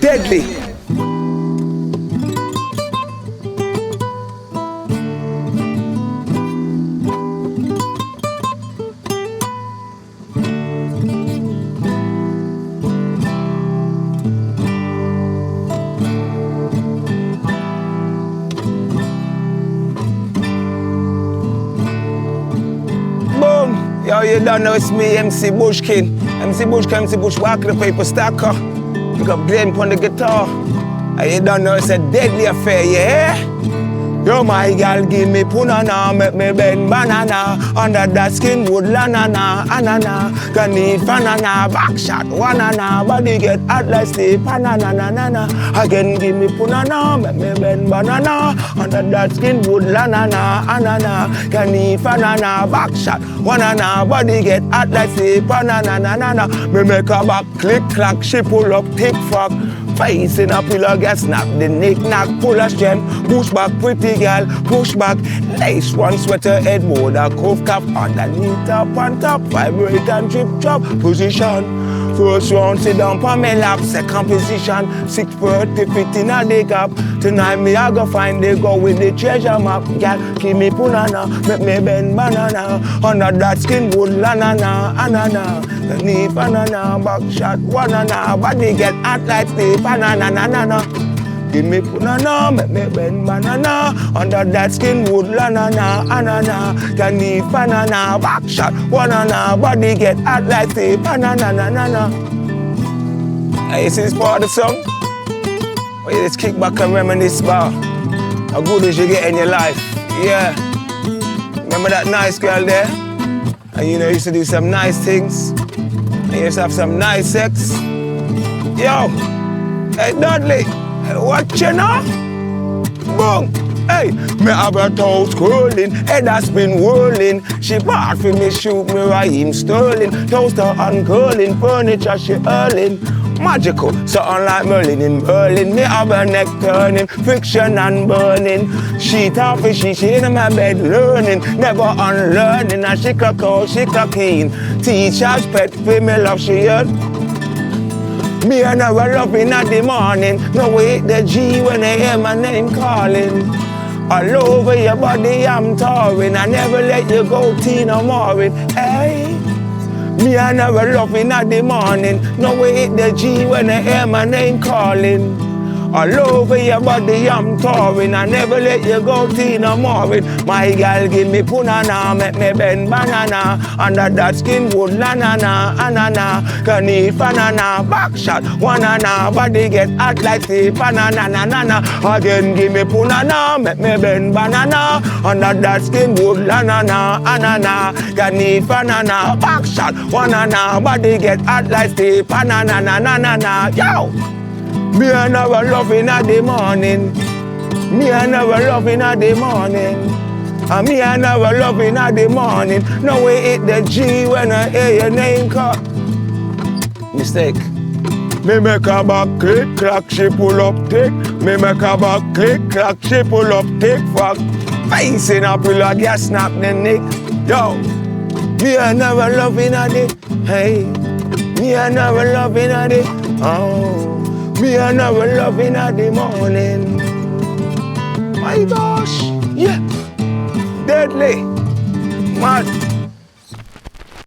deadly. Yo, you don't know it's me, MC Bushkin. MC Bushkin, MC Bushwalk, the paper stacker. Pick up Glenn on the guitar. And you don't know it's a deadly affair, yeah? Yo, my girl, give me punana, make me bend banana. Under that skin wood lanana, anana. Can need fanana, back shot, wanana. Body get hot like sleep, anana, nana. Again, give me punana, make me bend banana. Under that skin wood lanana, anana. Can need fanana, back shot, wanana. Body get hot like sleep, anana, nana. Me make a back click, clack, she pull up, tick, fuck. Face in a pillar, get snap, the knick-knack, pull a stem, push back, pretty girl, push back, lace one sweater, head mode, a cuff cap, underneath up on top, vibrate and trip chop, position. First round, sit down for me lap, second position, 6:30 fit in a the gap. Tonight me I go find they go with the treasure map. Girl, give me punana, make me bend banana. Under that skin wood lanana, anana. The knee banana, back shot wanana. Body get hot like steep, anana, nanana. Give me punana, make me bend banana. Under that skin wood lanana, anana. Can need banana, back shot wanana. Body get hot like steep, anana, nanana. Hey, this is part of the song. Oh, you just kick back and reminisce about how good as you get in your life. Yeah. Remember that nice girl there? And you know, you used to do some nice things. And you used to have some nice sex. Yo, hey Dudley, what you know? Boom. Hey, me have her toes curling, head has been whirling. She bought for me, shoot me Raheem Sterling. Toaster uncurling, furniture she hurling. Magical, something like Merlin in Berlin. Me have her neck turning, friction and burning. She tough as she in my bed learning. Never unlearning, and she cock she clean. Teacher's pet, for me love she heard. Me and her loving at the morning. No wait the G when I hear my name calling. All over your body I'm touring. I never let you go, Tina Morin. Hey. Me and her loving at the morning. No way hit the G when I hear my name calling. All over your body I'm touring. I never let you go, Tina Morin. My girl give me punana, make me bend banana. Under that skin wood lanana, anana. Can eat fanana, back shot, wanana. Body get hot like steep, banana, nanana. Again give me punana, make me bend banana. Under that skin wood lanana, anana. Can eat fanana, back shot, wanana. Body get hot like steep, banana, nanana. Yo! Me and her loving at the morning. Me and her loving at the morning. And me and her loving at the morning. No way hit the G when I hear your name call. Mistake. Me make a back click, clack, she pull up, tick. Me make a back click, clack, she pull up, tick, fuck. Face in a pillar, gas snap the neck. Yo. Me and her loving at the, hey. Me and her loving at the, oh. Me and her loving at the morning. My gosh, yeah, deadly, mad.